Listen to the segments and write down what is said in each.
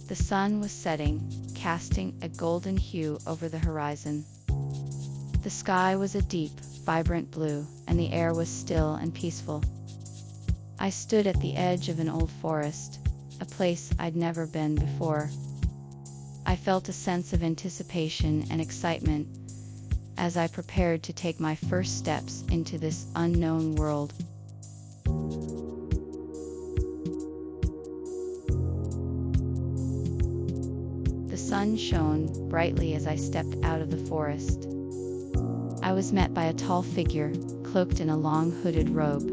The sun was setting, casting a golden hue over the horizon. The sky was a deep, vibrant blue, and the air was still and peaceful. I stood at the edge of an old forest, a place I'd never been before. I felt a sense of anticipation and excitement as I prepared to take my first steps into this unknown world. The sun shone brightly as I stepped out of the forest. I was met by a tall figure, cloaked in a long hooded robe.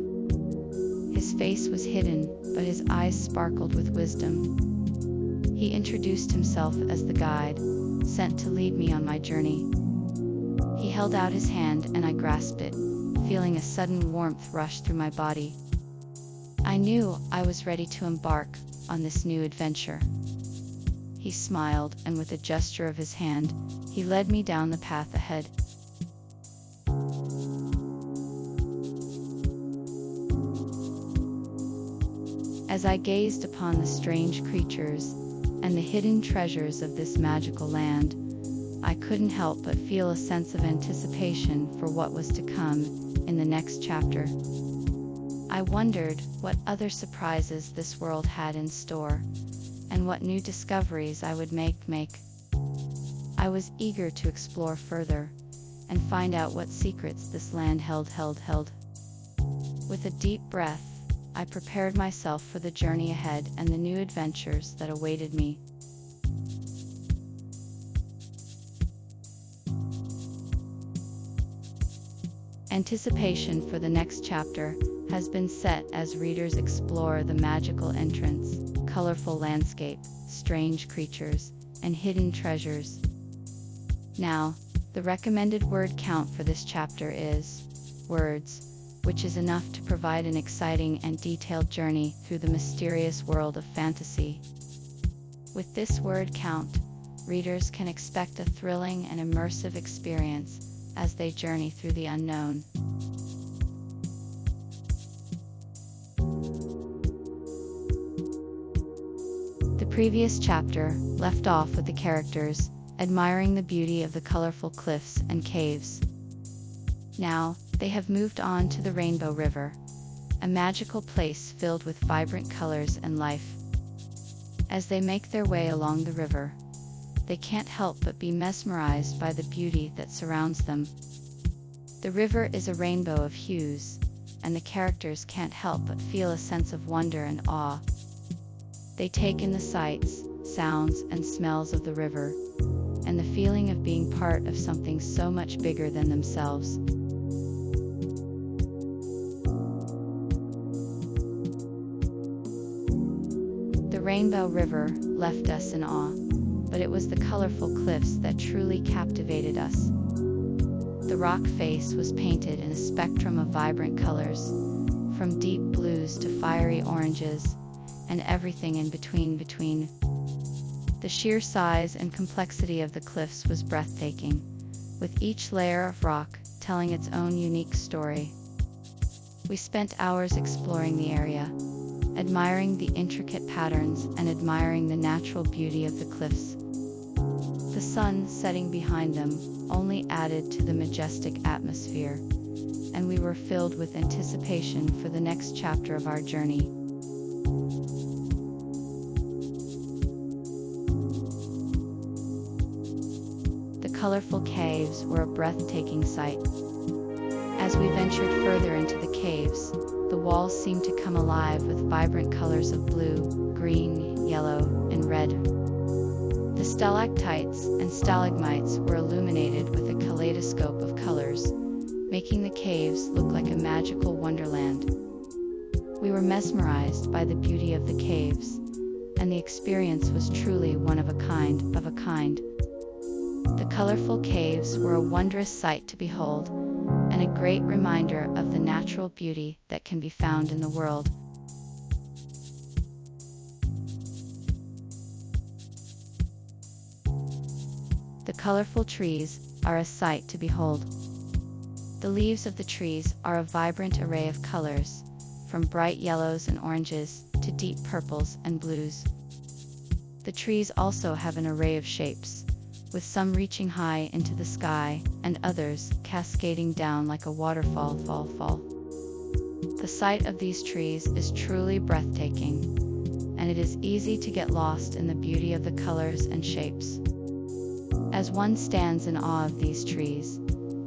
His face was hidden, but his eyes sparkled with wisdom. He introduced himself as the guide, sent to lead me on my journey. He held out his hand and I grasped it, feeling a sudden warmth rush through my body. I knew I was ready to embark on this new adventure. He smiled, and with a gesture of his hand, he led me down the path ahead. As I gazed upon the strange creatures and the hidden treasures of this magical land, I couldn't help but feel a sense of anticipation for what was to come in the next chapter. I wondered what other surprises this world had in store, and what new discoveries I would make. I was eager to explore further and find out what secrets this land held. With a deep breath, I prepared myself for the journey ahead and the new adventures that awaited me. Anticipation for the next chapter has been set as readers explore the magical entrance, colorful landscape, strange creatures, and hidden treasures. Now, the recommended word count for this chapter is words, which is enough to provide an exciting and detailed journey through the mysterious world of fantasy. With this word count, readers can expect a thrilling and immersive experience as they journey through the unknown. The previous chapter left off with the characters admiring the beauty of the colorful cliffs and caves. Now, they have moved on to the Rainbow River, a magical place filled with vibrant colors and life. As they make their way along the river, they can't help but be mesmerized by the beauty that surrounds them. The river is a rainbow of hues, and the characters can't help but feel a sense of wonder and awe. They take in the sights, sounds, and smells of the river, and the feeling of being part of something so much bigger than themselves. The Rainbow River left us in awe, but it was the colorful cliffs that truly captivated us. The rock face was painted in a spectrum of vibrant colors, from deep blues to fiery oranges, and everything in between. The sheer size and complexity of the cliffs was breathtaking, with each layer of rock telling its own unique story. We spent hours exploring the area, admiring the intricate patterns and admiring the natural beauty of the cliffs. The sun setting behind them only added to the majestic atmosphere, and we were filled with anticipation for the next chapter of our journey. The colorful caves were a breathtaking sight. As we ventured further into the caves, the walls seemed to come alive with vibrant colors of blue, green, yellow, and red. The stalactites and stalagmites were illuminated with a kaleidoscope of colors, making the caves look like a magical wonderland. We were mesmerized by the beauty of the caves, and the experience was truly one of a kind. The colorful caves were a wondrous sight to behold, and a great reminder of the natural beauty that can be found in the world. The colorful trees are a sight to behold. The leaves of the trees are a vibrant array of colors, from bright yellows and oranges to deep purples and blues. The trees also have an array of shapes, with some reaching high into the sky, and others cascading down like a waterfall. The sight of these trees is truly breathtaking, and it is easy to get lost in the beauty of the colors and shapes. As one stands in awe of these trees,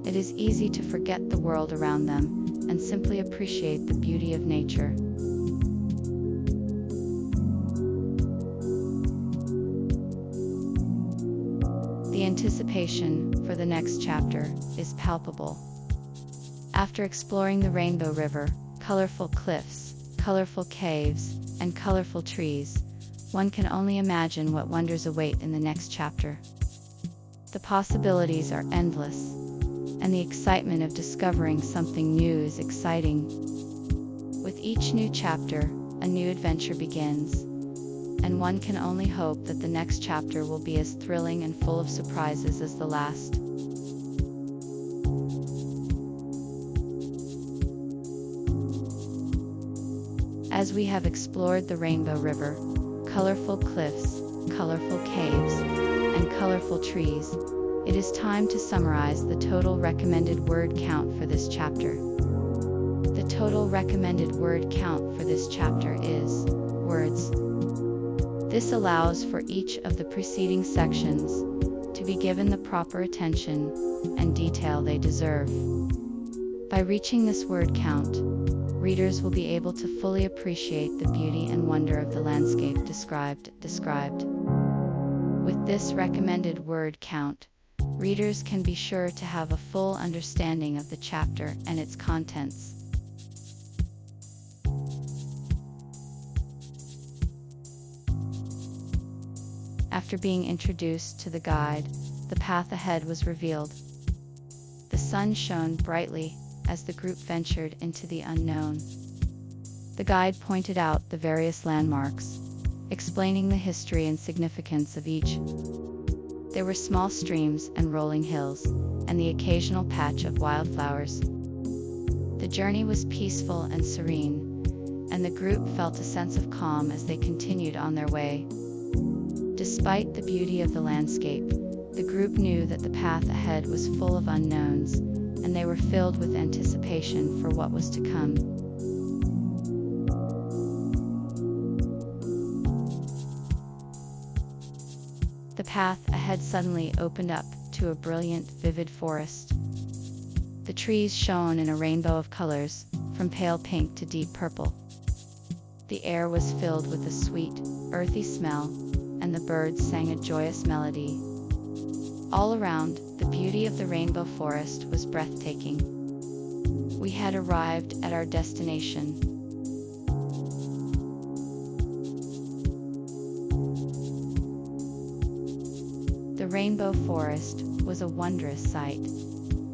it is easy to forget the world around them and simply appreciate the beauty of nature. The anticipation for the next chapter is palpable. After exploring the Rainbow River, colorful cliffs, colorful caves, and colorful trees, one can only imagine what wonders await in the next chapter. The possibilities are endless, and the excitement of discovering something new is exciting. With each new chapter, a new adventure begins, and one can only hope that the next chapter will be as thrilling and full of surprises as the last. As we have explored the Rainbow River, colorful cliffs, colorful caves, and colorful trees, it is time to summarize the total recommended word count for this chapter. The total recommended word count for this chapter is words. This allows for each of the preceding sections to be given the proper attention and detail they deserve. By reaching this word count, readers will be able to fully appreciate the beauty and wonder of the landscape described. With this recommended word count, readers can be sure to have a full understanding of the chapter and its contents. After being introduced to the guide, the path ahead was revealed. The sun shone brightly as the group ventured into the unknown. The guide pointed out the various landmarks, explaining the history and significance of each. There were small streams and rolling hills, and the occasional patch of wildflowers. The journey was peaceful and serene, and the group felt a sense of calm as they continued on their way. Despite the beauty of the landscape, the group knew that the path ahead was full of unknowns, and they were filled with anticipation for what was to come. The path ahead suddenly opened up to a brilliant, vivid forest. The trees shone in a rainbow of colors, from pale pink to deep purple. The air was filled with a sweet, earthy smell, and the birds sang a joyous melody. All around, the beauty of the rainbow forest was breathtaking. We had arrived at our destination. The rainbow forest was a wondrous sight,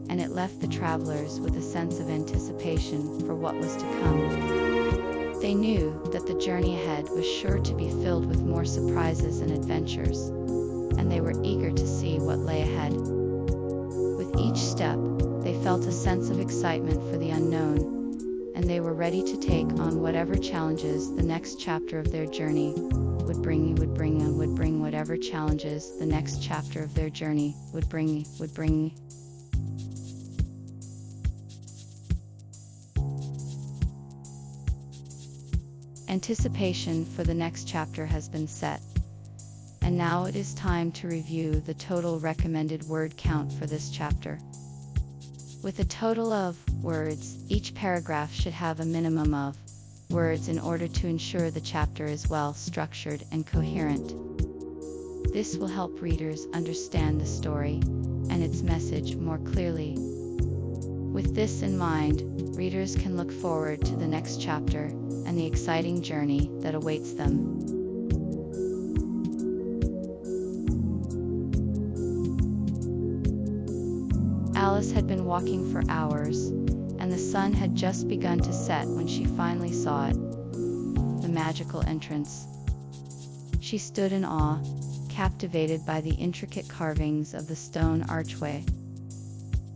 and it left the travelers with a sense of anticipation for what was to come. They knew that the journey ahead was sure to be filled with more surprises and adventures, and they were eager to see what lay ahead. With each step, they felt a sense of excitement for the unknown, and they were ready to take on whatever challenges the next chapter of their journey would bring whatever challenges the next chapter of their journey would bring. Anticipation for the next chapter has been set, and now it is time to review the total recommended word count for this chapter. With a total of words, each paragraph should have a minimum of words in order to ensure the chapter is well structured and coherent. This will help readers understand the story and its message more clearly. With this in mind, readers can look forward to the next chapter and the exciting journey that awaits them. Alice had been walking for hours, and the sun had just begun to set when she finally saw it, the magical entrance. She stood in awe, captivated by the intricate carvings of the stone archway.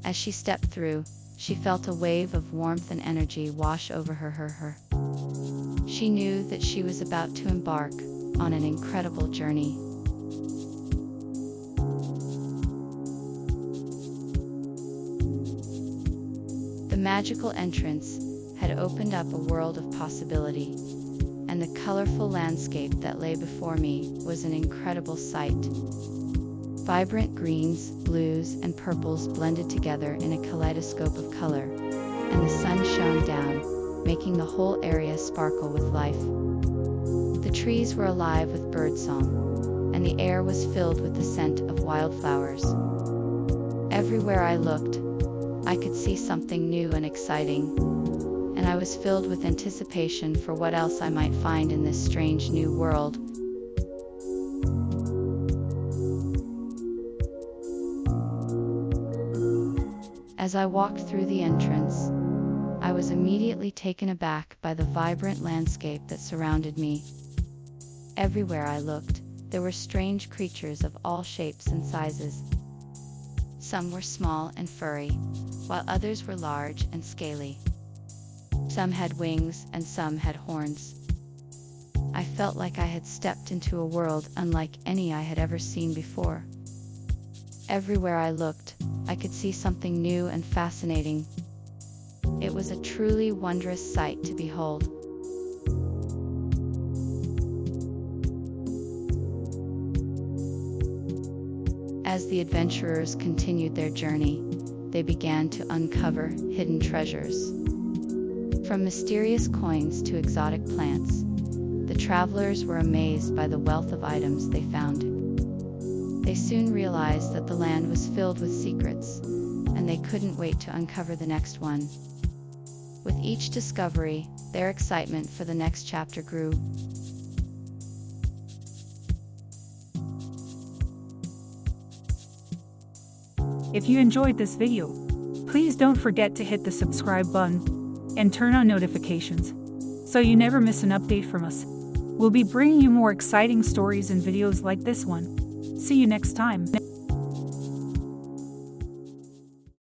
As she stepped through, she felt a wave of warmth and energy wash over her. She knew that she was about to embark on an incredible journey. The magical entrance had opened up a world of possibility, and the colorful landscape that lay before me was an incredible sight. Vibrant greens, blues, and purples blended together in a kaleidoscope of color, and the sun shone down, making the whole area sparkle with life. The trees were alive with birdsong, and the air was filled with the scent of wildflowers. Everywhere I looked, I could see something new and exciting, and I was filled with anticipation for what else I might find in this strange new world. As I walked through the entrance, I was immediately taken aback by the vibrant landscape that surrounded me. Everywhere I looked, there were strange creatures of all shapes and sizes. Some were small and furry, while others were large and scaly. Some had wings and some had horns. I felt like I had stepped into a world unlike any I had ever seen before. Everywhere I looked, I could see something new and fascinating. It was a truly wondrous sight to behold. As the adventurers continued their journey, they began to uncover hidden treasures. From mysterious coins to exotic plants, the travelers were amazed by the wealth of items they found. They soon realized that the land was filled with secrets, and they couldn't wait to uncover the next one. With each discovery, their excitement for the next chapter grew. If you enjoyed this video, please don't forget to hit the subscribe button and turn on notifications so you never miss an update from us. We'll be bringing you more exciting stories and videos like this one. See you next time.